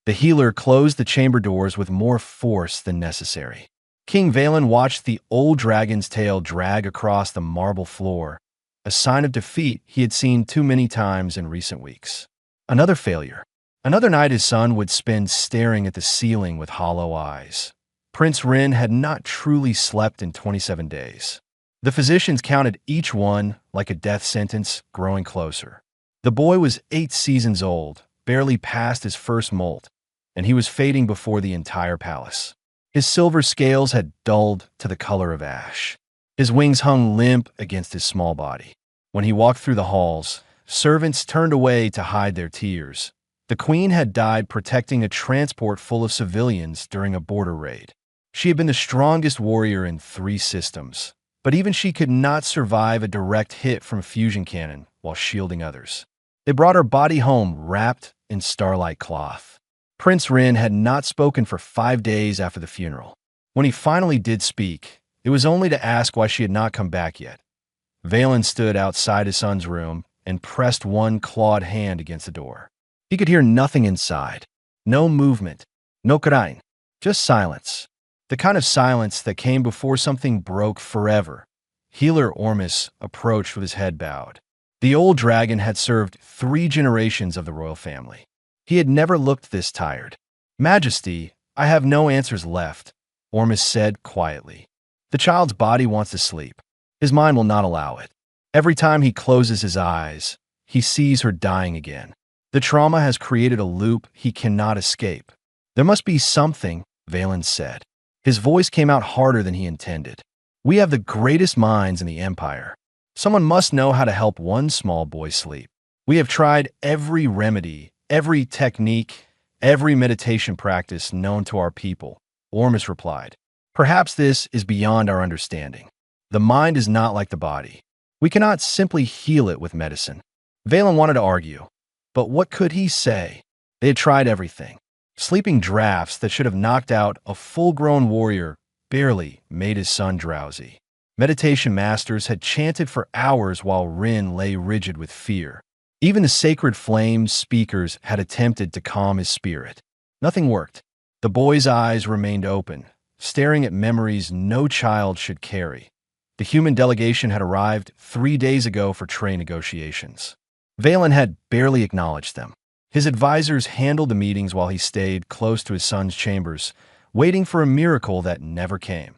The healer closed the chamber doors with more force than necessary. King Valen watched the old dragon's tail drag across the marble floor, a sign of defeat he had seen too many times in recent weeks. Another failure. Another night his son would spend staring at the ceiling with hollow eyes. Prince Rin had not truly slept in 27 days. The physicians counted each one like a death sentence growing closer. The boy was 8 seasons old, barely past his first molt, and he was fading before the entire palace. His silver scales had dulled to the color of ash. His wings hung limp against his small body. When he walked through the halls, servants turned away to hide their tears. The queen had died protecting a transport full of civilians during a border raid. She had been the strongest warrior in 3 systems, but even she could not survive a direct hit from a fusion cannon while shielding others. They brought her body home wrapped in starlight cloth. Prince Rin had not spoken for 5 days after the funeral. When he finally did speak, it was only to ask why she had not come back yet. Valen stood outside his son's room and pressed one clawed hand against the door. He could hear nothing inside. No movement, no crying, just silence. The kind of silence that came before something broke forever. Healer Ormus approached with his head bowed. The old dragon had served 3 generations of the royal family. He had never looked this tired. "Majesty, I have no answers left," Ormus said quietly. "The child's body wants to sleep. His mind will not allow it. Every time he closes his eyes, he sees her dying again. The trauma has created a loop he cannot escape." "There must be something," Valen said. His voice came out harder than he intended. "We have the greatest minds in the Empire. Someone must know how to help one small boy sleep. We have tried every remedy, every technique, every meditation practice known to our people," Ormus replied. "Perhaps this is beyond our understanding. The mind is not like the body. We cannot simply heal it with medicine." Valen wanted to argue, but what could he say? They had tried everything. Sleeping drafts that should have knocked out a full-grown warrior barely made his son drowsy. Meditation masters had chanted for hours while Rin lay rigid with fear. Even the sacred flames speakers had attempted to calm his spirit. Nothing worked. The boy's eyes remained open, staring at memories no child should carry. The human delegation had arrived 3 days ago for trade negotiations. Valen had barely acknowledged them. His advisors handled the meetings while he stayed close to his son's chambers, waiting for a miracle that never came.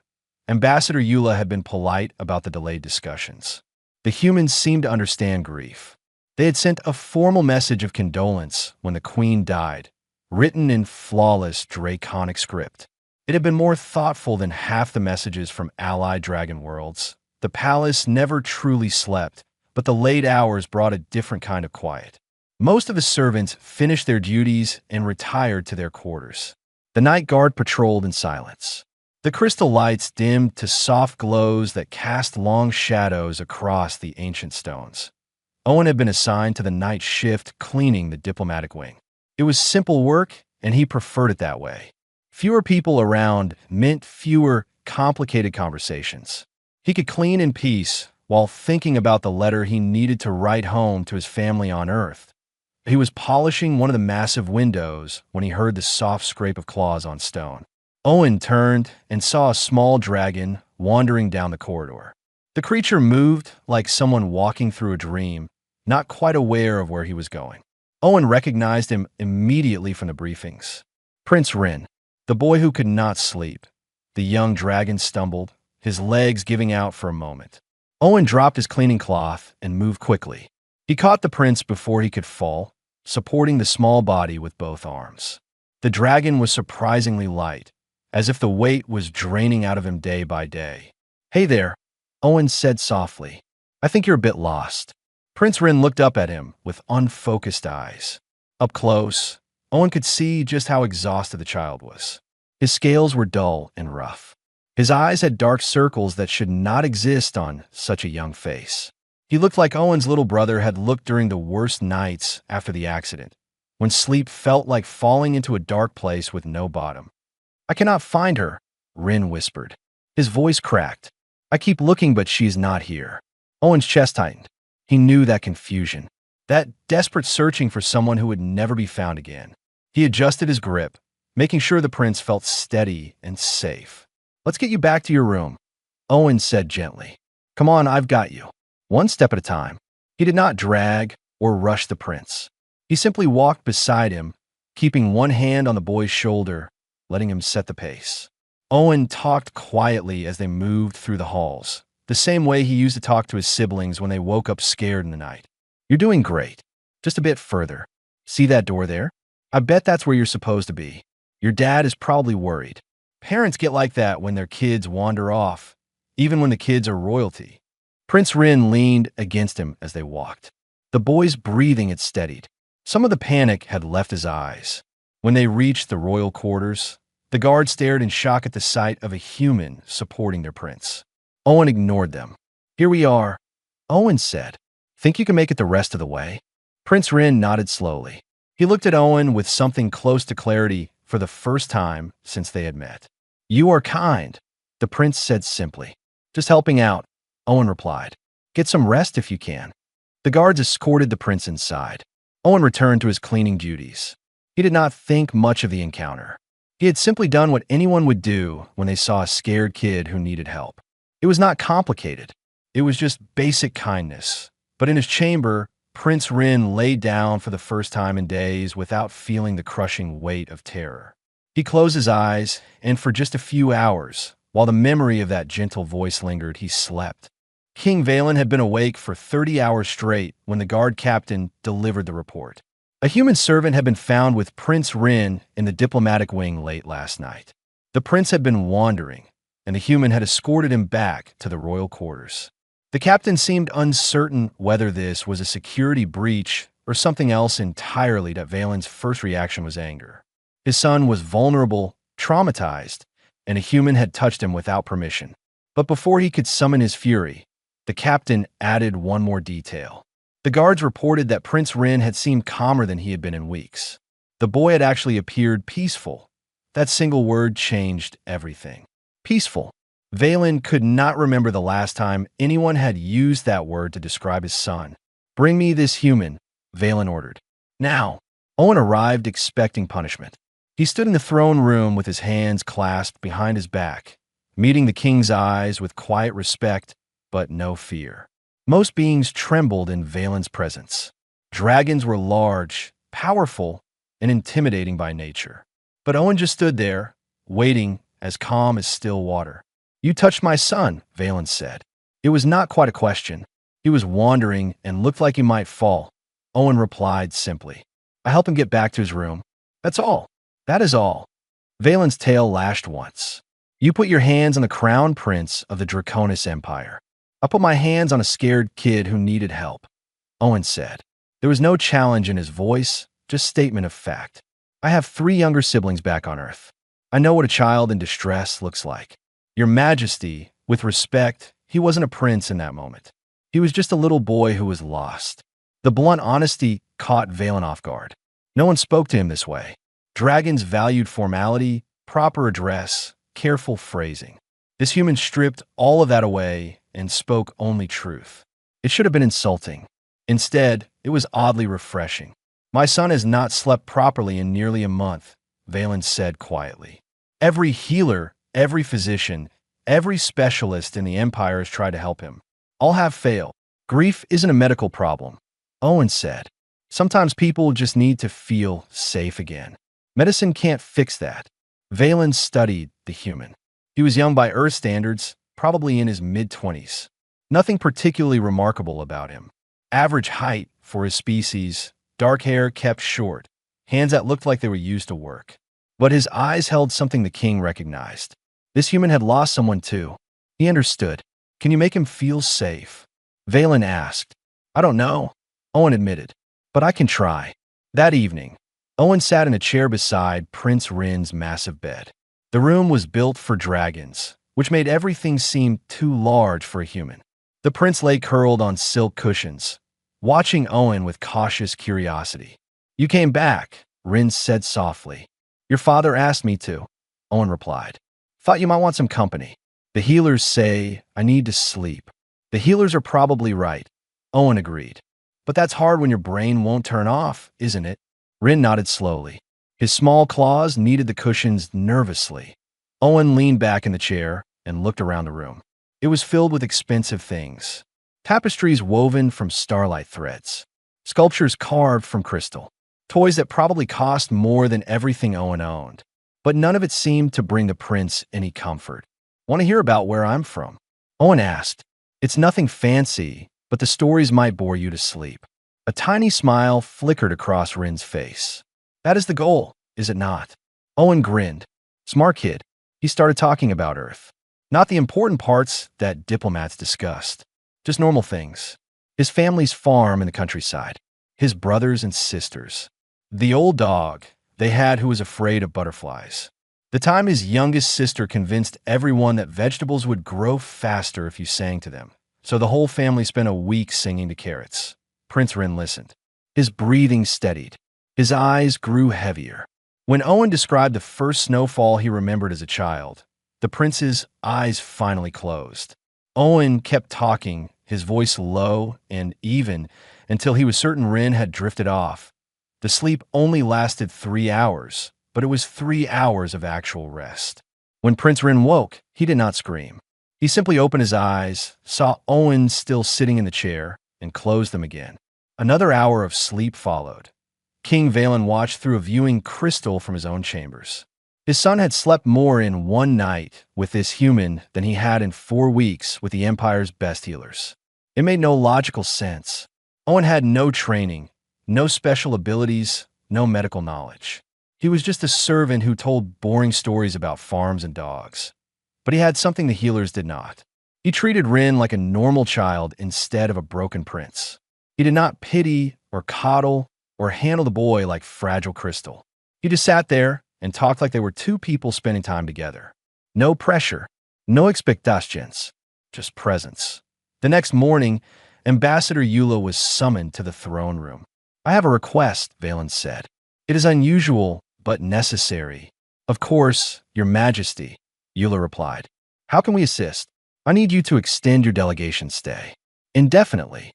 Ambassador Eula had been polite about the delayed discussions. The humans seemed to understand grief. They had sent a formal message of condolence when the queen died, written in flawless draconic script. It had been more thoughtful than half the messages from allied dragon worlds. The palace never truly slept, but the late hours brought a different kind of quiet. Most of his servants finished their duties and retired to their quarters. The night guard patrolled in silence. The crystal lights dimmed to soft glows that cast long shadows across the ancient stones. Owen had been assigned to the night shift cleaning the diplomatic wing. It was simple work, and he preferred it that way. Fewer people around meant fewer complicated conversations. He could clean in peace while thinking about the letter he needed to write home to his family on Earth. He was polishing one of the massive windows when he heard the soft scrape of claws on stone. Owen turned and saw a small dragon wandering down the corridor. The creature moved like someone walking through a dream, not quite aware of where he was going. Owen recognized him immediately from the briefings. Prince Rin, the boy who could not sleep. The young dragon stumbled, his legs giving out for a moment. Owen dropped his cleaning cloth and moved quickly. He caught the prince before he could fall, supporting the small body with both arms. The dragon was surprisingly light, as if the weight was draining out of him day by day. "Hey there," Owen said softly. "I think you're a bit lost." Prince Rin looked up at him with unfocused eyes. Up close, Owen could see just how exhausted the child was. His scales were dull and rough. His eyes had dark circles that should not exist on such a young face. He looked like Owen's little brother had looked during the worst nights after the accident, when sleep felt like falling into a dark place with no bottom. "I cannot find her," Rin whispered. His voice cracked. "I keep looking, but she's not here." Owen's chest tightened. He knew that confusion, that desperate searching for someone who would never be found again. He adjusted his grip, making sure the prince felt steady and safe. "Let's get you back to your room," Owen said gently. "Come on, I've got you." One step at a time. He did not drag or rush the prince. He simply walked beside him, keeping one hand on the boy's shoulder, letting him set the pace. Owen talked quietly as they moved through the halls, the same way he used to talk to his siblings when they woke up scared in the night. "You're doing great. Just a bit further. See that door there? I bet that's where you're supposed to be. Your dad is probably worried. Parents get like that when their kids wander off, even when the kids are royalty." Prince Rin leaned against him as they walked. The boy's breathing had steadied. Some of the panic had left his eyes. When they reached the royal quarters, the guards stared in shock at the sight of a human supporting their prince. Owen ignored them. "Here we are," Owen said. "Think you can make it the rest of the way?" Prince Rin nodded slowly. He looked at Owen with something close to clarity for the first time since they had met. "You are kind," the prince said simply. "Just helping out," Owen replied. "Get some rest if you can." The guards escorted the prince inside. Owen returned to his cleaning duties. He did not think much of the encounter. He had simply done what anyone would do when they saw a scared kid who needed help. It was not complicated. It was just basic kindness. But in his chamber, Prince Rin lay down for the first time in days without feeling the crushing weight of terror. He closed his eyes, and for just a few hours, while the memory of that gentle voice lingered, he slept. King Valen had been awake for 30 hours straight when the guard captain delivered the report. A human servant had been found with Prince Rin in the diplomatic wing late last night. The prince had been wandering, and the human had escorted him back to the royal quarters. The captain seemed uncertain whether this was a security breach or something else entirely. That Valen's first reaction was anger. His son was vulnerable, traumatized, and a human had touched him without permission. But before he could summon his fury, the captain added one more detail. The guards reported that Prince Rin had seemed calmer than he had been in weeks. The boy had actually appeared peaceful. That single word changed everything. Peaceful. Valen could not remember the last time anyone had used that word to describe his son. "Bring me this human," Valen ordered. Now, Owen arrived expecting punishment. He stood in the throne room with his hands clasped behind his back, meeting the king's eyes with quiet respect, but no fear. Most beings trembled in Valen's presence. Dragons were large, powerful, and intimidating by nature. But Owen just stood there, waiting, as calm as still water. "You touched my son," Valen said. It was not quite a question. He was wandering and looked like he might fall. Owen replied simply. "I help him get back to his room. That's all. That is all." Valen's tail lashed once. "You put your hands on the crown prince of the Draconis Empire. I put my hands on a scared kid who needed help," Owen said. There was no challenge in his voice, just statement of fact. "I have 3 younger siblings back on Earth. I know what a child in distress looks like. Your Majesty," with respect, he wasn't a prince in that moment. He was just a little boy who was lost. The blunt honesty caught Valen off guard. No one spoke to him this way. Dragons valued formality, proper address, careful phrasing. This human stripped all of that away and spoke only truth. It should have been insulting. Instead, it was oddly refreshing. "My son has not slept properly in nearly a month," Valen said quietly. "Every healer, every physician, every specialist in the Empire has tried to help him. All have failed. Grief isn't a medical problem," Owen said. "Sometimes people just need to feel safe again. Medicine can't fix that." Valen studied the human. He was young by Earth standards, probably in his mid-20s. Nothing particularly remarkable about him. Average height for his species, dark hair kept short, hands that looked like they were used to work. But his eyes held something the king recognized. This human had lost someone too. He understood. "Can you make him feel safe?" Valen asked. "I don't know," Owen admitted, "but I can try." That evening, Owen sat in a chair beside Prince Rin's massive bed. The room was built for dragons, which made everything seem too large for a human. The prince lay curled on silk cushions, watching Owen with cautious curiosity. "You came back," Rin said softly. "Your father asked me to," Owen replied. "Thought you might want some company. The healers say I need to sleep." "The healers are probably right," Owen agreed. "But that's hard when your brain won't turn off, isn't it?" Rin nodded slowly. His small claws kneaded the cushions nervously. Owen leaned back in the chair and looked around the room. It was filled with expensive things. Tapestries woven from starlight threads. Sculptures carved from crystal. Toys that probably cost more than everything Owen owned. But none of it seemed to bring the prince any comfort. "Want to hear about where I'm from?" Owen asked. "It's nothing fancy, but the stories might bore you to sleep." A tiny smile flickered across Rin's face. "That is the goal, is it not?" Owen grinned. "Smart kid." He started talking about Earth. Not the important parts that diplomats discussed. Just normal things. His family's farm in the countryside. His brothers and sisters. The old dog they had who was afraid of butterflies. The time his youngest sister convinced everyone that vegetables would grow faster if you sang to them. So the whole family spent a week singing to carrots. Prince Rin listened. His breathing steadied. His eyes grew heavier. When Owen described the first snowfall he remembered as a child, the prince's eyes finally closed. Owen kept talking, his voice low and even, until he was certain Rin had drifted off. The sleep only lasted 3 hours, but it was 3 hours of actual rest. When Prince Rin woke, he did not scream. He simply opened his eyes, saw Owen still sitting in the chair, and closed them again. Another hour of sleep followed. King Valen watched through a viewing crystal from his own chambers. His son had slept more in one night with this human than he had in 4 weeks with the Empire's best healers. It made no logical sense. Owen had no training, no special abilities, no medical knowledge. He was just a servant who told boring stories about farms and dogs. But he had something the healers did not. He treated Rin like a normal child instead of a broken prince. He did not pity or coddle or handle the boy like fragile crystal. He just sat there and talked like they were two people spending time together. No pressure, no expectations, just presence. The next morning, Ambassador Eula was summoned to the throne room. "I have a request," Valen said. "It is unusual, but necessary." "Of course, Your Majesty," Eula replied. "How can we assist?" "I need you to extend your delegation stay. Indefinitely."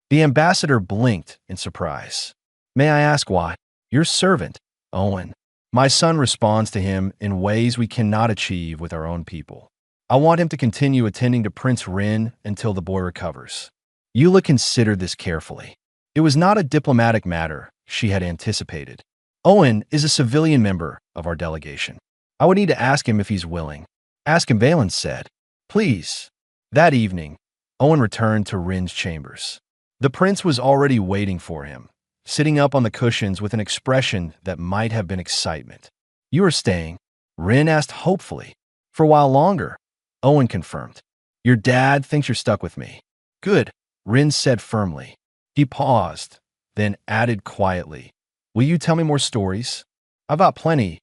The ambassador blinked in surprise. "May I ask why?" "Your servant, Owen. My son responds to him in ways we cannot achieve with our own people. I want him to continue attending to Prince Rin until the boy recovers." Eula considered this carefully. It was not a diplomatic matter she had anticipated. "Owen is a civilian member of our delegation. I would need to ask him if he's willing." "Ask him," Valen said. "Please." That evening, Owen returned to Rin's chambers. The prince was already waiting for him, sitting up on the cushions with an expression that might have been excitement. "You are staying?" Rin asked hopefully. "For a while longer," Owen confirmed. "Your dad thinks you're stuck with me." "Good," Rin said firmly. He paused, then added quietly, "Will you tell me more stories?" "I've got plenty,"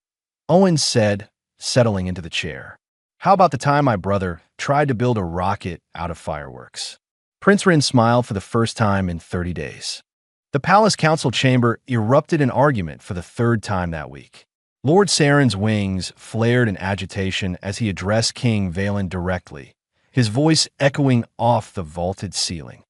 Owen said, settling into the chair. "How about the time my brother tried to build a rocket out of fireworks?" Prince Rin smiled for the first time in 30 days. The palace council chamber erupted in argument for the 3rd time that week. Lord Saren's wings flared in agitation as he addressed King Valen directly, his voice echoing off the vaulted ceiling.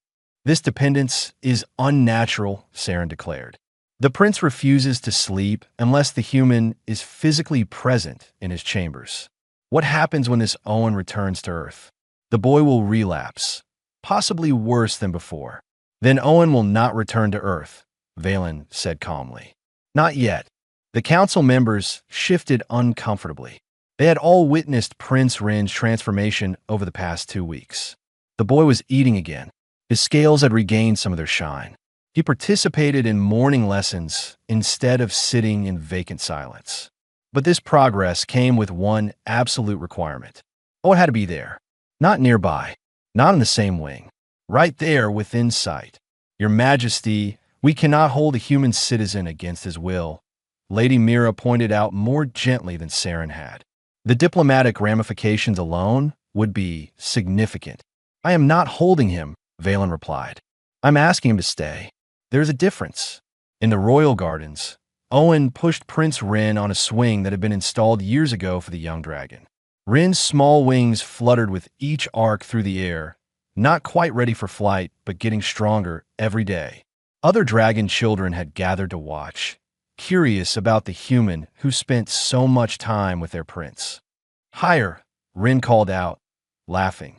"This dependence is unnatural," Saren declared. "The prince refuses to sleep unless the human is physically present in his chambers. What happens when this Owen returns to Earth? The boy will relapse, possibly worse than before. Then Owen will not return to Earth," Valen said calmly. "Not yet." The council members shifted uncomfortably. They had all witnessed Prince Rin's transformation over the past 2 weeks. The boy was eating again. His scales had regained some of their shine. He participated in morning lessons instead of sitting in vacant silence. But this progress came with one absolute requirement. Owen had to be there. Not nearby. Not in the same wing. Right there within sight. "Your Majesty, we cannot hold a human citizen against his will," Lady Mira pointed out more gently than Saren had. The diplomatic ramifications alone would be significant. "I am not holding him," Valen replied. "I'm asking him to stay." There's a difference. In the royal gardens, Owen pushed Prince Rin on a swing that had been installed years ago for the young dragon. Rin's small wings fluttered with each arc through the air, not quite ready for flight, but getting stronger every day. Other dragon children had gathered to watch, curious about the human who spent so much time with their prince. Higher, Rin called out, laughing.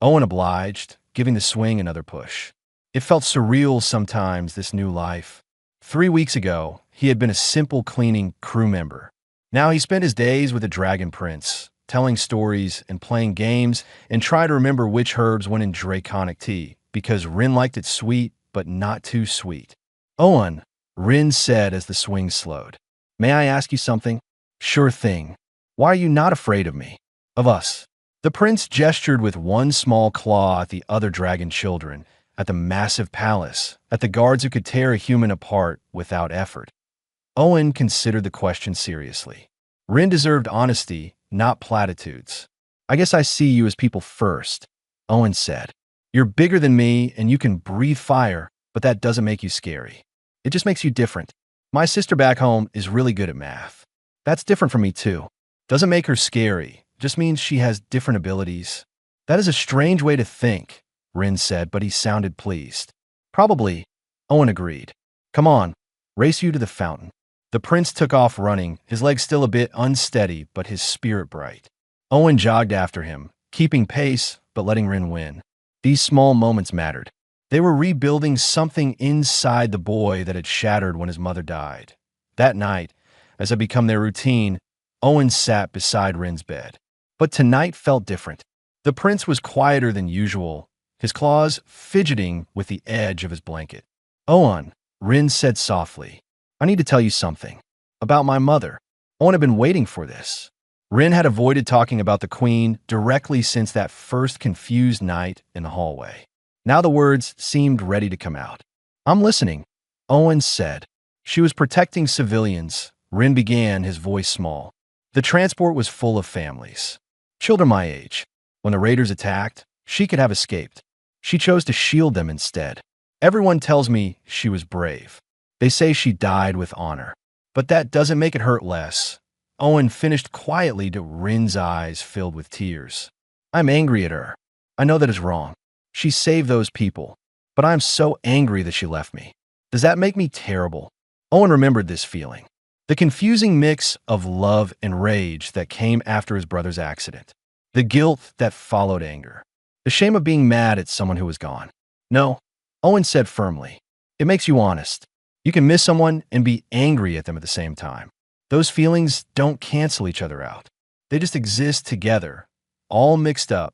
Owen obliged, giving the swing another push. It felt surreal sometimes, this new life. 3 weeks ago, he had been a simple cleaning crew member. Now he spent his days with the Dragon Prince, telling stories and playing games and trying to remember which herbs went in draconic tea, because Rin liked it sweet, but not too sweet. Owen, Rin said as the swing slowed. May I ask you something? Sure thing. Why are you not afraid of me? Of us? The prince gestured with one small claw at the other dragon children, at the massive palace, at the guards who could tear a human apart without effort. Owen considered the question seriously. Rin deserved honesty, not platitudes. I guess I see you as people first, Owen said. You're bigger than me and you can breathe fire, but that doesn't make you scary. It just makes you different. My sister back home is really good at math. That's different from me too. Doesn't make her scary, just means she has different abilities. That is a strange way to think, Rin said, but he sounded pleased. Probably, Owen agreed. Come on, race you to the fountain. The prince took off running, his legs still a bit unsteady, but his spirit bright. Owen jogged after him, keeping pace, but letting Rin win. These small moments mattered. They were rebuilding something inside the boy that had shattered when his mother died. That night, as had become their routine, Owen sat beside Rin's bed. But tonight felt different. The prince was quieter than usual, his claws fidgeting with the edge of his blanket. Owen, Rin said softly, I need to tell you something. About my mother. Owen had been waiting for this. Rin had avoided talking about the queen directly since that first confused night in the hallway. Now the words seemed ready to come out. I'm listening, Owen said. She was protecting civilians, Rin began, his voice small. The transport was full of families. Children my age. When the raiders attacked, she could have escaped. She chose to shield them instead. Everyone tells me she was brave. They say she died with honor. But that doesn't make it hurt less. Owen finished quietly to Rin's eyes filled with tears. I'm angry at her. I know that is wrong. She saved those people. But I'm so angry that she left me. Does that make me terrible? Owen remembered this feeling. The confusing mix of love and rage that came after his brother's accident. The guilt that followed anger. The shame of being mad at someone who was gone. No, Owen said firmly. It makes you honest. You can miss someone and be angry at them at the same time. Those feelings don't cancel each other out. They just exist together, all mixed up,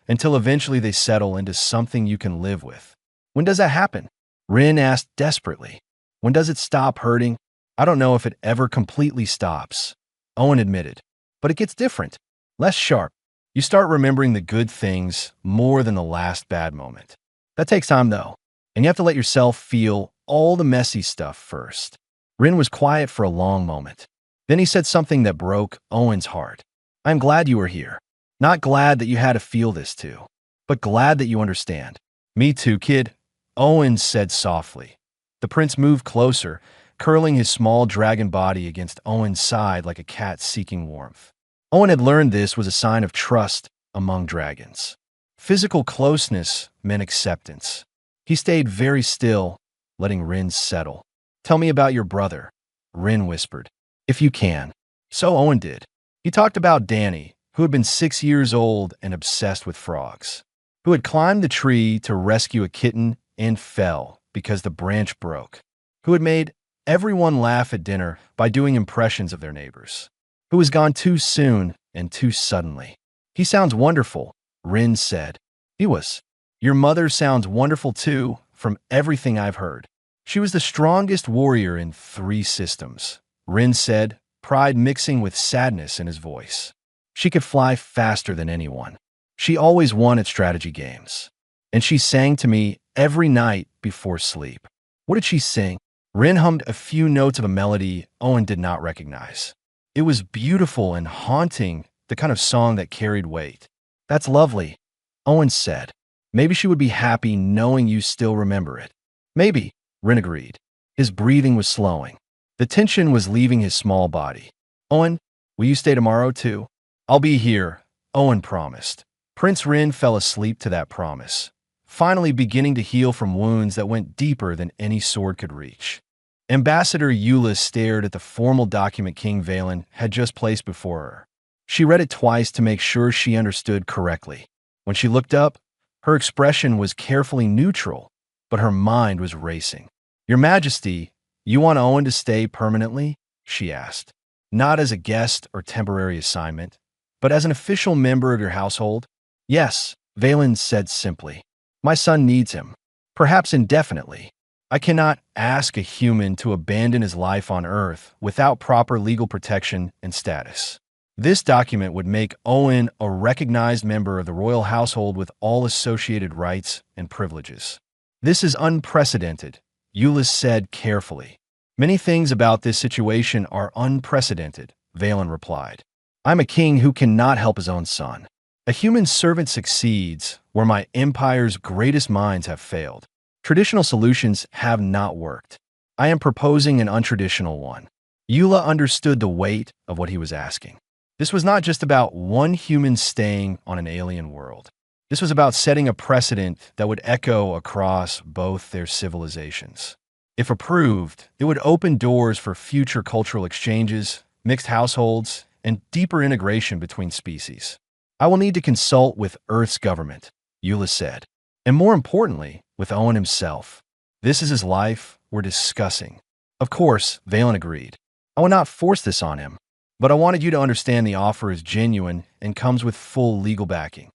until eventually they settle into something you can live with. When does that happen? Rin asked desperately. When does it stop hurting? I don't know if it ever completely stops, Owen admitted. But it gets different, less sharp. You start remembering the good things more than the last bad moment. That takes time though, and you have to let yourself feel all the messy stuff first. Rin was quiet for a long moment. Then he said something that broke Owen's heart. I'm glad you were here. Not glad that you had to feel this too, but glad that you understand. Me too, kid, Owen said softly. The prince moved closer, curling his small dragon body against Owen's side like a cat seeking warmth. Owen had learned this was a sign of trust among dragons. Physical closeness meant acceptance. He stayed very still, letting Rin settle. Tell me about your brother, Rin whispered. If you can. So Owen did. He talked about Danny, who had been 6 years old and obsessed with frogs, who had climbed the tree to rescue a kitten and fell because the branch broke, who had made everyone laugh at dinner by doing impressions of their neighbors, who was gone too soon and too suddenly. He sounds wonderful, Rin said. He was. Your mother sounds wonderful too, from everything I've heard. She was the strongest warrior in 3 systems, Rin said, pride mixing with sadness in his voice. She could fly faster than anyone. She always won at strategy games. And she sang to me every night before sleep. What did she sing? Rin hummed a few notes of a melody Owen did not recognize. It was beautiful and haunting, the kind of song that carried weight. That's lovely, Owen said. Maybe she would be happy knowing you still remember it. Maybe, Rin agreed. His breathing was slowing. The tension was leaving his small body. Owen, will you stay tomorrow too? I'll be here, Owen promised. Prince Rin fell asleep to that promise, finally beginning to heal from wounds that went deeper than any sword could reach. Ambassador Eula stared at the formal document King Valen had just placed before her. She read it twice to make sure she understood correctly. When she looked up, her expression was carefully neutral, but her mind was racing. "Your Majesty, you want Owen to stay permanently?" she asked. "Not as a guest or temporary assignment, but as an official member of your household?" "Yes," Valen said simply. "My son needs him, perhaps indefinitely. I cannot ask a human to abandon his life on Earth without proper legal protection and status. This document would make Owen a recognized member of the royal household with all associated rights and privileges." "This is unprecedented," Eula said carefully. "Many things about this situation are unprecedented," Valen replied. "I'm a king who cannot help his own son. A human servant succeeds where my empire's greatest minds have failed. Traditional solutions have not worked. I am proposing an untraditional one." Eula understood the weight of what he was asking. This was not just about one human staying on an alien world. This was about setting a precedent that would echo across both their civilizations. If approved, it would open doors for future cultural exchanges, mixed households, and deeper integration between species. "I will need to consult with Earth's government," Eula said, "and more importantly, with Owen himself. This is his life we're discussing." "Of course," Valen agreed. "I will not force this on him, but I wanted you to understand the offer is genuine and comes with full legal backing."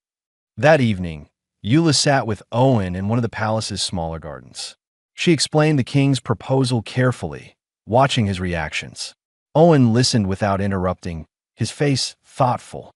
That evening, Eula sat with Owen in one of the palace's smaller gardens. She explained the king's proposal carefully, watching his reactions. Owen listened without interrupting, his face thoughtful.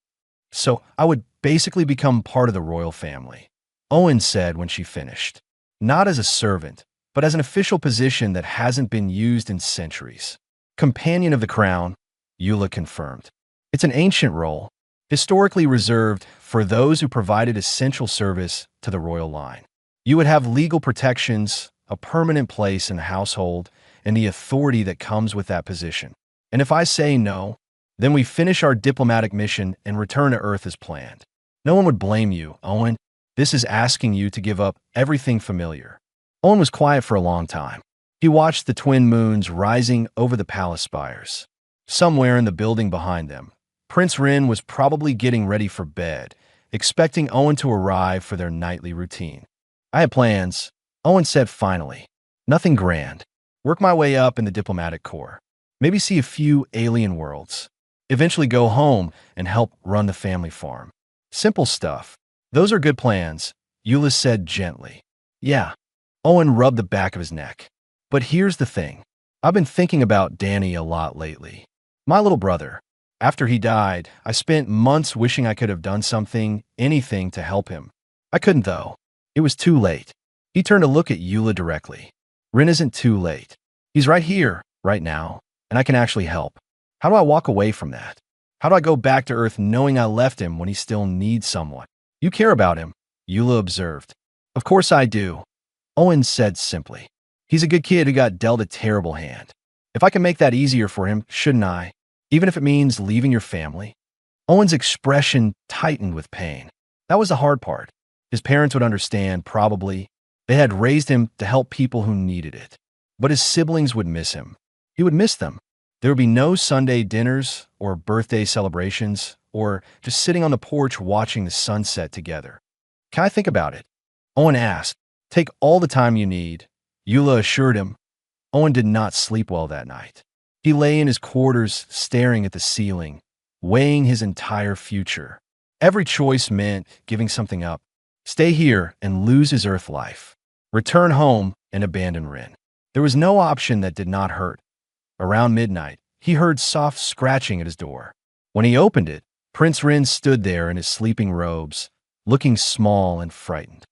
"So I would basically become part of the royal family," Owen said when she finished. "Not as a servant, but as an official position that hasn't been used in centuries." "Companion of the crown," Eula confirmed. "It's an ancient role, historically reserved for those who provided essential service to the royal line. You would have legal protections, a permanent place in the household, and the authority that comes with that position. And if I say no, then we finish our diplomatic mission and return to Earth as planned. No one would blame you, Owen. This is asking you to give up everything familiar." Owen was quiet for a long time. He watched the twin moons rising over the palace spires. Somewhere in the building behind them, Prince Rin was probably getting ready for bed, expecting Owen to arrive for their nightly routine. "I had plans," Owen said finally. "Nothing grand. Work my way up in the diplomatic corps. Maybe see a few alien worlds. Eventually go home and help run the family farm. Simple stuff." "Those are good plans," Eula said gently. "Yeah." Owen rubbed the back of his neck. "But here's the thing. I've been thinking about Danny a lot lately. My little brother. After he died, I spent months wishing I could have done something, anything to help him. I couldn't though. It was too late." He turned to look at Eula directly. "Rin isn't too late. He's right here, right now, and I can actually help. How do I walk away from that? How do I go back to Earth knowing I left him when he still needs someone?" "You care about him," Eula observed. "Of course I do," Owen said simply. "He's a good kid who got dealt a terrible hand. If I can make that easier for him, shouldn't I? Even if it means leaving your family?" Owen's expression tightened with pain. That was the hard part. His parents would understand, probably. They had raised him to help people who needed it. But his siblings would miss him. He would miss them. There would be no Sunday dinners or birthday celebrations or just sitting on the porch watching the sunset together. "Can I think about it?" Owen asked. "Take all the time you need," Eula assured him. Owen did not sleep well that night. He lay in his quarters staring at the ceiling, weighing his entire future. Every choice meant giving something up. Stay here and lose his Earth life. Return home and abandon Rin. There was no option that did not hurt. Around midnight, he heard soft scratching at his door. When he opened it, Prince Rin stood there in his sleeping robes, looking small and frightened.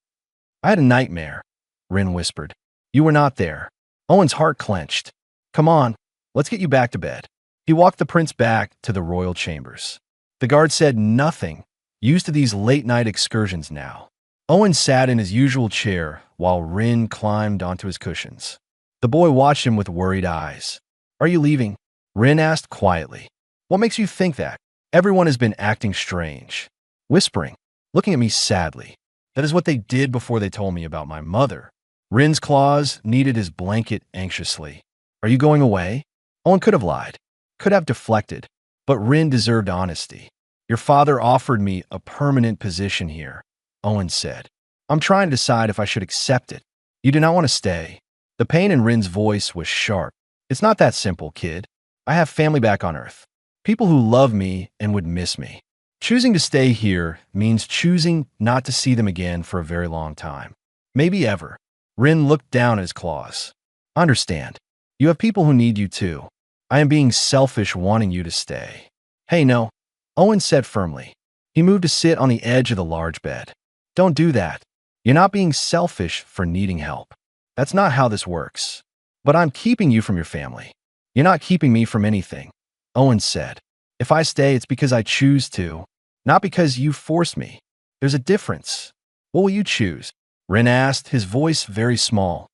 "I had a nightmare," Rin whispered. "You were not there." Owen's heart clenched. "Come on, let's get you back to bed." He walked the prince back to the royal chambers. The guard said nothing, used to these late-night excursions now. Owen sat in his usual chair while Rin climbed onto his cushions. The boy watched him with worried eyes. "Are you leaving?" Rin asked quietly. "What makes you think that? Everyone has been acting strange." Whispering, looking at me sadly. "That is what they did before they told me about my mother." Rin's claws kneaded his blanket anxiously. Are you going away? Owen could have lied, could have deflected, but Rin deserved honesty. Your father offered me a permanent position here, Owen said. I'm trying to decide if I should accept it. You do not want to stay. The pain in Rin's voice was sharp. It's not that simple, kid. I have family back on Earth. People who love me and would miss me. Choosing to stay here means choosing not to see them again for a very long time. Maybe ever. Rin looked down at his claws. Understand. You have people who need you too. I am being selfish wanting you to stay. Hey, no, Owen said firmly. He moved to sit on the edge of the large bed. Don't do that. You're not being selfish for needing help. That's not how this works. But I'm keeping you from your family. You're not keeping me from anything, Owen said. If I stay, it's because I choose to, not because you forced me. There's a difference. What will you choose? Rin asked, his voice very small.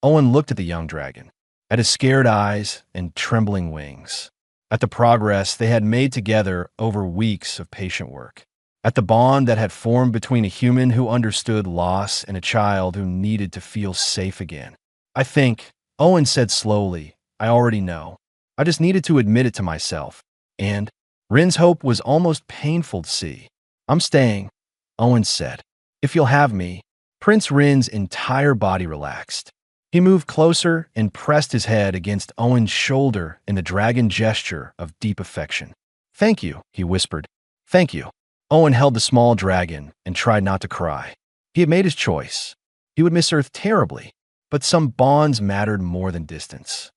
Owen looked at the young dragon, at his scared eyes and trembling wings, at the progress they had made together over weeks of patient work, at the bond that had formed between a human who understood loss and a child who needed to feel safe again. I think, Owen said slowly, I already know. I just needed to admit it to myself. And Rin's hope was almost painful to see. I'm staying, Owen said. If you'll have me. Prince Rin's entire body relaxed. He moved closer and pressed his head against Owen's shoulder in the dragon gesture of deep affection. Thank you, he whispered. Thank you. Owen held the small dragon and tried not to cry. He had made his choice. He would miss Earth terribly, but some bonds mattered more than distance.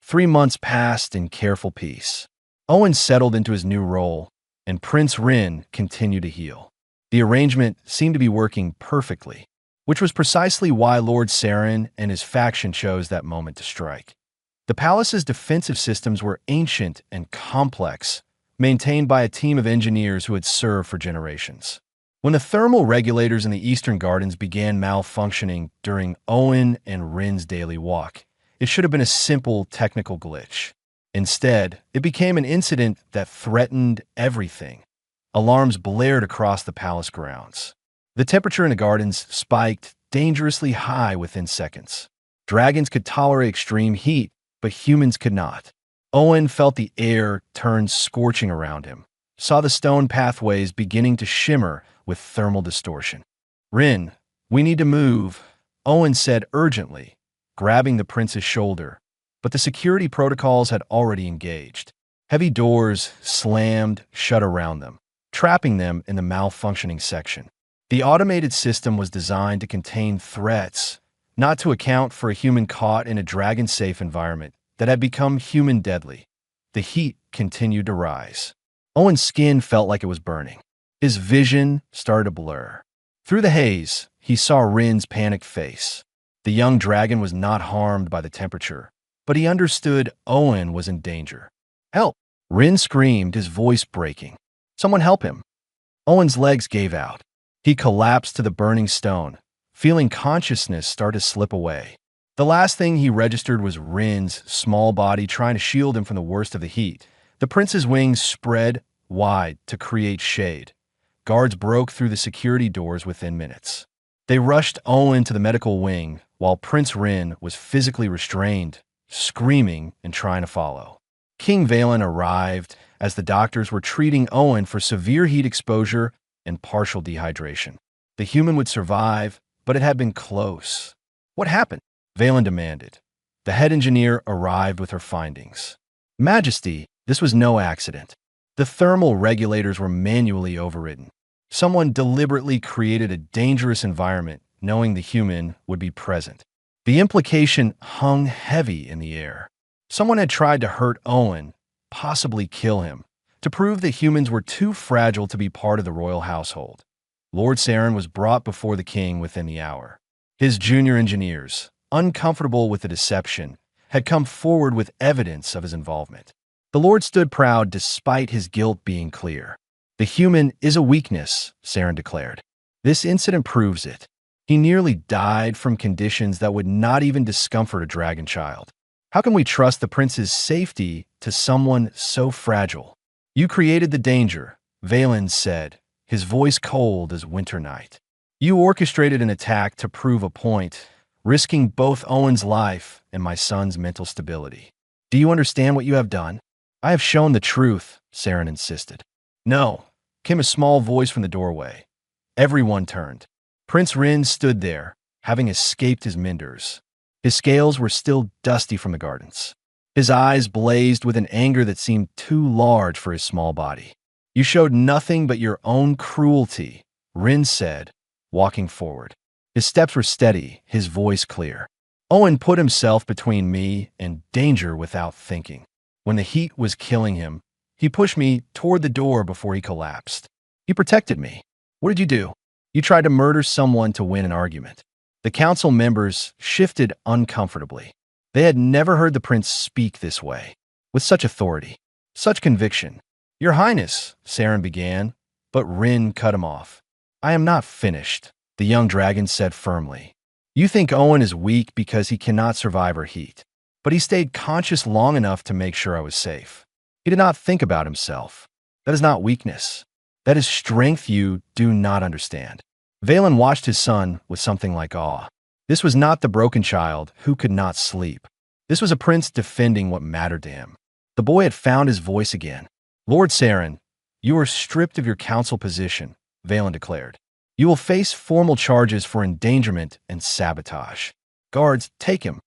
3 months passed in careful peace. Owen settled into his new role, and Prince Rin continued to heal. The arrangement seemed to be working perfectly, which was precisely why Lord Saren and his faction chose that moment to strike. The palace's defensive systems were ancient and complex, maintained by a team of engineers who had served for generations. When the thermal regulators in the Eastern Gardens began malfunctioning during Owen and Rin's daily walk, it should have been a simple technical glitch. Instead, it became an incident that threatened everything. Alarms blared across the palace grounds. The temperature in the gardens spiked dangerously high within seconds. Dragons could tolerate extreme heat, but humans could not. Owen felt the air turn scorching around him, saw the stone pathways beginning to shimmer with thermal distortion. Rin, we need to move, Owen said urgently, grabbing the prince's shoulder, but the security protocols had already engaged. Heavy doors slammed shut around them, trapping them in the malfunctioning section. The automated system was designed to contain threats, not to account for a human caught in a dragon-safe environment that had become human deadly. The heat continued to rise. Owen's skin felt like it was burning. His vision started to blur. Through the haze, he saw Rin's panicked face. The young dragon was not harmed by the temperature, but he understood Owen was in danger. Help! Rin screamed, his voice breaking. Someone help him. Owen's legs gave out. He collapsed to the burning stone, feeling consciousness start to slip away. The last thing he registered was Rin's small body trying to shield him from the worst of the heat. The prince's wings spread wide to create shade. Guards broke through the security doors within minutes. They rushed Owen to the medical wing, while Prince Rin was physically restrained, screaming and trying to follow. King Valen arrived as the doctors were treating Owen for severe heat exposure and partial dehydration. The human would survive, but it had been close. What happened? Valen demanded. The head engineer arrived with her findings. Majesty, this was no accident. The thermal regulators were manually overridden. Someone deliberately created a dangerous environment, knowing the human would be present. The implication hung heavy in the air. Someone had tried to hurt Owen, possibly kill him, to prove that humans were too fragile to be part of the royal household. Lord Saren was brought before the king within the hour. His junior engineers, uncomfortable with the deception, had come forward with evidence of his involvement. The Lord stood proud despite his guilt being clear. The human is a weakness, Saren declared. This incident proves it. He nearly died from conditions that would not even discomfort a dragon child. How can we trust the prince's safety to someone so fragile? You created the danger, Valen said, his voice cold as winter night. You orchestrated an attack to prove a point, risking both Owen's life and my son's mental stability. Do you understand what you have done? I have shown the truth, Saren insisted. No, came a small voice from the doorway. Everyone turned. Prince Rin stood there, having escaped his minders. His scales were still dusty from the gardens. His eyes blazed with an anger that seemed too large for his small body. You showed nothing but your own cruelty, Rin said, walking forward. His steps were steady, his voice clear. Owen put himself between me and danger without thinking. When the heat was killing him, he pushed me toward the door before he collapsed. He protected me. What did you do? You tried to murder someone to win an argument. The council members shifted uncomfortably. They had never heard the prince speak this way, with such authority, such conviction. Your Highness, Saren began, but Rin cut him off. I am not finished, the young dragon said firmly. You think Owen is weak because he cannot survive our heat, but he stayed conscious long enough to make sure I was safe. He did not think about himself. That is not weakness. That is strength you do not understand. Valen watched his son with something like awe. This was not the broken child who could not sleep. This was a prince defending what mattered to him. The boy had found his voice again. Lord Saren, you are stripped of your council position, Valen declared. You will face formal charges for endangerment and sabotage. Guards, take him.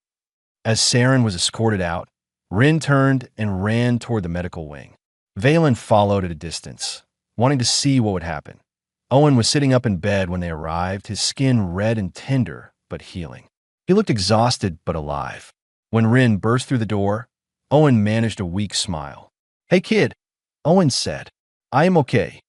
As Saren was escorted out, Rin turned and ran toward the medical wing. Valen followed at a distance, wanting to see what would happen. Owen was sitting up in bed when they arrived, his skin red and tender, but healing. He looked exhausted but alive. When Rin burst through the door, Owen managed a weak smile. Hey kid, Owen said. I am okay.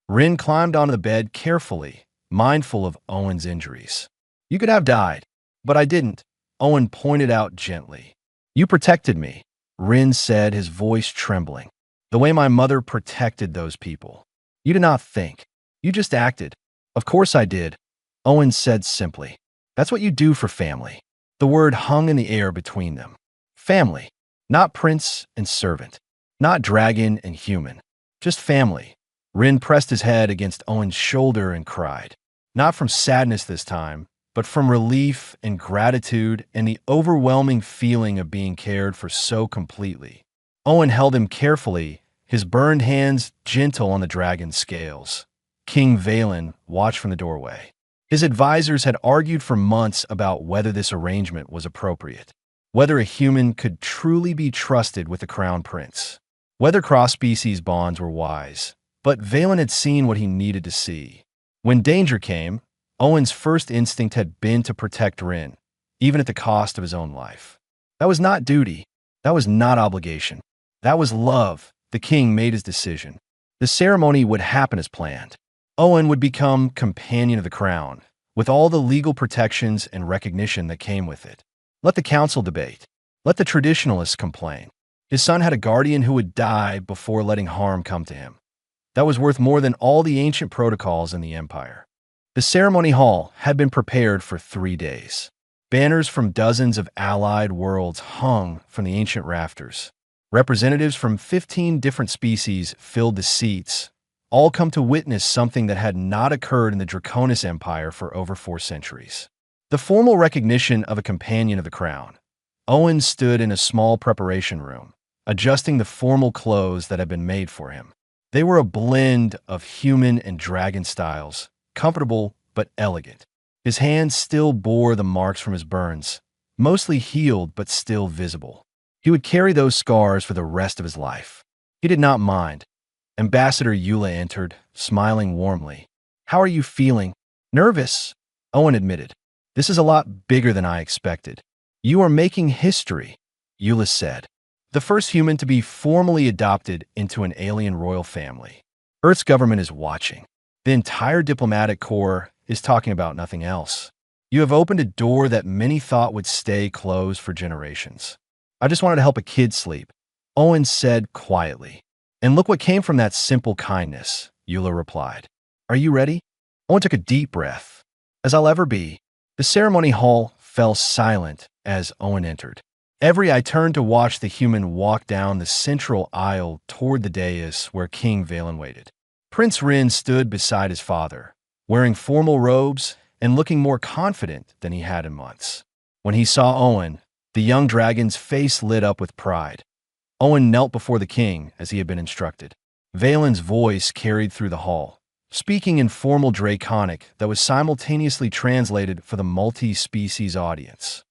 Rin climbed onto the bed carefully, mindful of Owen's injuries. You could have died, but I didn't, Owen pointed out gently. You protected me, Rin said, his voice trembling. The way my mother protected those people. You did not think. You just acted. Of course I did, Owen said simply. That's what you do for family. The word hung in the air between them. Family. Not prince and servant. Not dragon and human. Just family. Rin pressed his head against Owen's shoulder and cried. Not from sadness this time, but from relief and gratitude and the overwhelming feeling of being cared for so completely. Owen held him carefully, his burned hands gentle on the dragon's scales. King Valen watched from the doorway. His advisors had argued for months about whether this arrangement was appropriate, whether a human could truly be trusted with the crown prince, whether cross-species bonds were wise. But Valen had seen what he needed to see. When danger came, Owen's first instinct had been to protect Rin, even at the cost of his own life. That was not duty. That was not obligation. That was love. The king made his decision. The ceremony would happen as planned. Owen would become companion of the crown, with all the legal protections and recognition that came with it. Let the council debate. Let the traditionalists complain. His son had a guardian who would die before letting harm come to him. That was worth more than all the ancient protocols in the empire. The ceremony hall had been prepared for 3 days. Banners from dozens of allied worlds hung from the ancient rafters. Representatives from 15 different species filled the seats, all come to witness something that had not occurred in the Draconis Empire for over 4 centuries. The formal recognition of a companion of the crown. Owen stood in a small preparation room, adjusting the formal clothes that had been made for him. They were a blend of human and dragon styles, comfortable but elegant. His hands still bore the marks from his burns, mostly healed but still visible. He would carry those scars for the rest of his life. He did not mind. Ambassador Eula entered, smiling warmly. How are you feeling? Nervous, Owen admitted. This is a lot bigger than I expected. You are making history, Eula said. The first human to be formally adopted into an alien royal family. Earth's government is watching. The entire diplomatic corps is talking about nothing else. You have opened a door that many thought would stay closed for generations. I just wanted to help a kid sleep, Owen said quietly. And look what came from that simple kindness, Eula replied. Are you ready? Owen took a deep breath. As I'll ever be. The ceremony hall fell silent as Owen entered. Every eye turned to watch the human walk down the central aisle toward the dais where King Valen waited. Prince Rin stood beside his father, wearing formal robes and looking more confident than he had in months. When he saw Owen, the young dragon's face lit up with pride. Owen knelt before the king as he had been instructed. Valen's voice carried through the hall, speaking in formal Draconic that was simultaneously translated for the multi-species audience.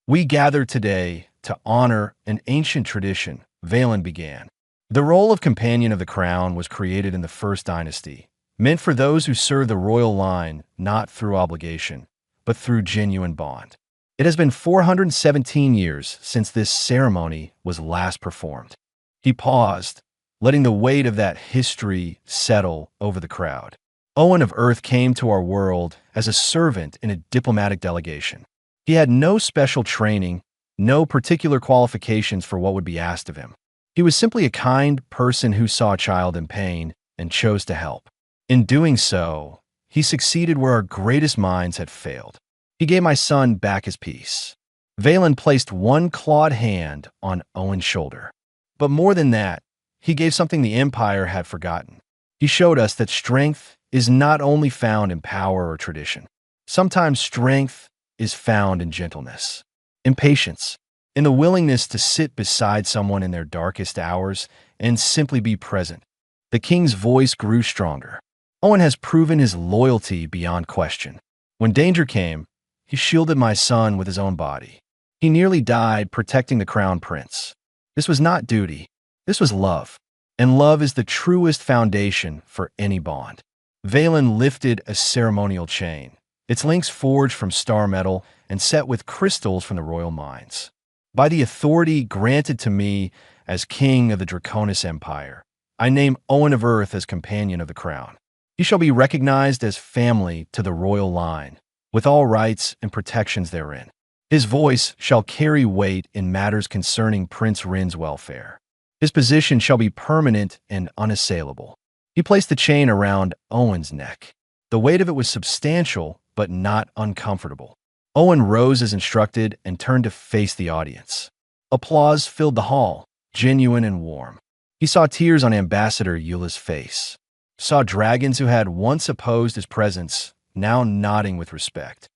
"We gather today to honor an ancient tradition," Valen began. "The role of Companion of the Crown was created in the First Dynasty, meant for those who serve the royal line not through obligation, but through genuine bond. It has been 417 years since this ceremony was last performed." He paused, letting the weight of that history settle over the crowd. "Owen of Earth came to our world as a servant in a diplomatic delegation. He had no special training, no particular qualifications for what would be asked of him. He was simply a kind person who saw a child in pain and chose to help. In doing so, he succeeded where our greatest minds had failed. He gave my son back his peace." Valen placed one clawed hand on Owen's shoulder. "But more than that, he gave something the Empire had forgotten. He showed us that strength is not only found in power or tradition. Sometimes strength is found in gentleness, in patience, in the willingness to sit beside someone in their darkest hours and simply be present." The king's voice grew stronger. "Owen has proven his loyalty beyond question. When danger came, he shielded my son with his own body. He nearly died protecting the crown prince. This was not duty. This was love. And love is the truest foundation for any bond." Valen lifted a ceremonial chain, its links forged from star metal and set with crystals from the royal mines. "By the authority granted to me as king of the Draconis Empire, I name Owen of Earth as Companion of the Crown. He shall be recognized as family to the royal line, with all rights and protections therein. His voice shall carry weight in matters concerning Prince Rin's welfare. His position shall be permanent and unassailable." He placed the chain around Owen's neck. The weight of it was substantial, but not uncomfortable. Owen rose as instructed and turned to face the audience. Applause filled the hall, genuine and warm. He saw tears on Ambassador Eula's face, saw dragons who had once opposed his presence now nodding with respect.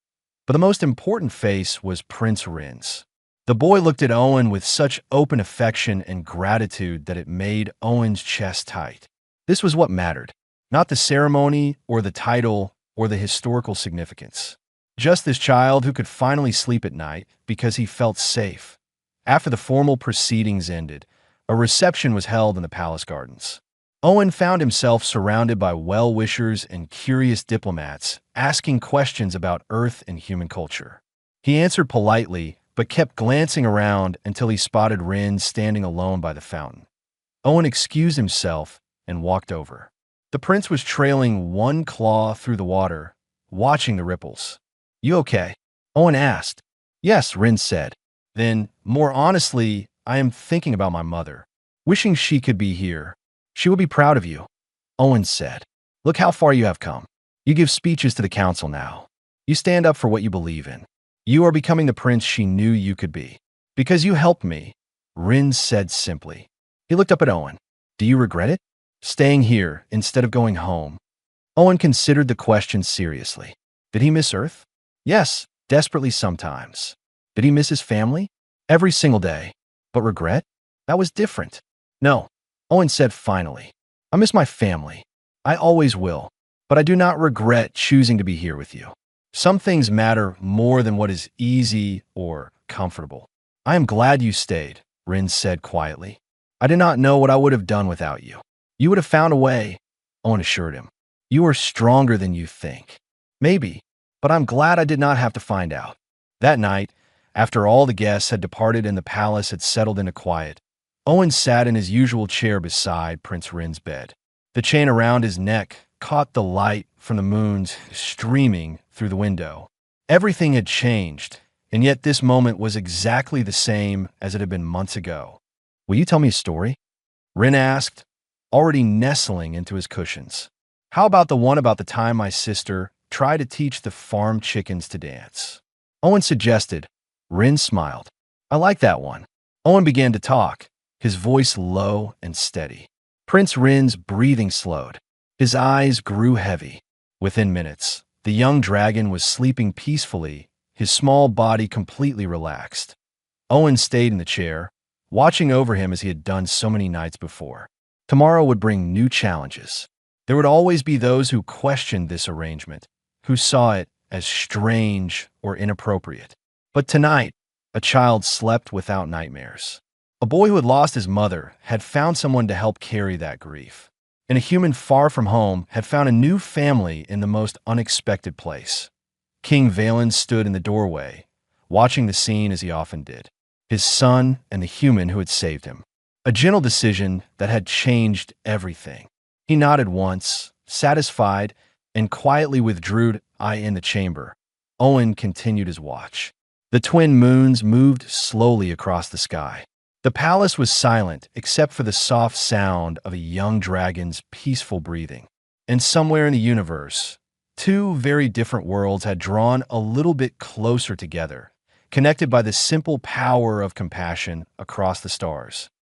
But the most important face was Prince Rin's. The boy looked at Owen with such open affection and gratitude that it made Owen's chest tight. This was what mattered, not the ceremony or the title or the historical significance. Just this child who could finally sleep at night because he felt safe. After the formal proceedings ended, a reception was held in the palace gardens. Owen found himself surrounded by well-wishers and curious diplomats asking questions about Earth and human culture. He answered politely, but kept glancing around until he spotted Rin standing alone by the fountain. Owen excused himself and walked over. The prince was trailing one claw through the water, watching the ripples. "You okay?" Owen asked. "Yes," Rin said. "Then, more honestly, I am thinking about my mother, wishing she could be here. She would be proud of you." Owen said. "Look how far you have come. You give speeches to the council now. You stand up for what you believe in. You are becoming the prince she knew you could be. Because you helped me," Rin said simply. He looked up at Owen. "Do you regret it? Staying here instead of going home?" Owen considered the question seriously. Did he miss Earth? Yes, desperately sometimes. Did he miss his family? Every single day. But regret? That was different. "No," Owen said finally. "I miss my family. I always will. But I do not regret choosing to be here with you. Some things matter more than what is easy or comfortable." "I am glad you stayed," Rin said quietly. "I did not know what I would have done without you." "You would have found a way," Owen assured him. "You are stronger than you think." "Maybe, but I'm glad I did not have to find out." That night, after all the guests had departed and the palace had settled into quiet, Owen sat in his usual chair beside Prince Rin's bed. The chain around his neck caught the light from the moon's streaming through the window. Everything had changed, and yet this moment was exactly the same as it had been months ago. "Will you tell me a story?" Rin asked, already nestling into his cushions. "How about the one about the time my sister tried to teach the farm chickens to dance?" Owen suggested. Rin smiled. "I like that one." Owen began to talk, his voice low and steady. Prince Rin's breathing slowed. His eyes grew heavy. Within minutes, the young dragon was sleeping peacefully, his small body completely relaxed. Owen stayed in the chair, watching over him as he had done so many nights before. Tomorrow would bring new challenges. There would always be those who questioned this arrangement, who saw it as strange or inappropriate. But tonight, a child slept without nightmares. A boy who had lost his mother had found someone to help carry that grief. And a human far from home had found a new family in the most unexpected place. King Valen stood in the doorway, watching the scene as he often did. His son and the human who had saved him. A gentle decision that had changed everything. He nodded once, satisfied, and quietly withdrew in the chamber. Owen continued his watch. The twin moons moved slowly across the sky. The palace was silent except for the soft sound of a young dragon's peaceful breathing. And somewhere in the universe, two very different worlds had drawn a little bit closer together, connected by the simple power of compassion across the stars.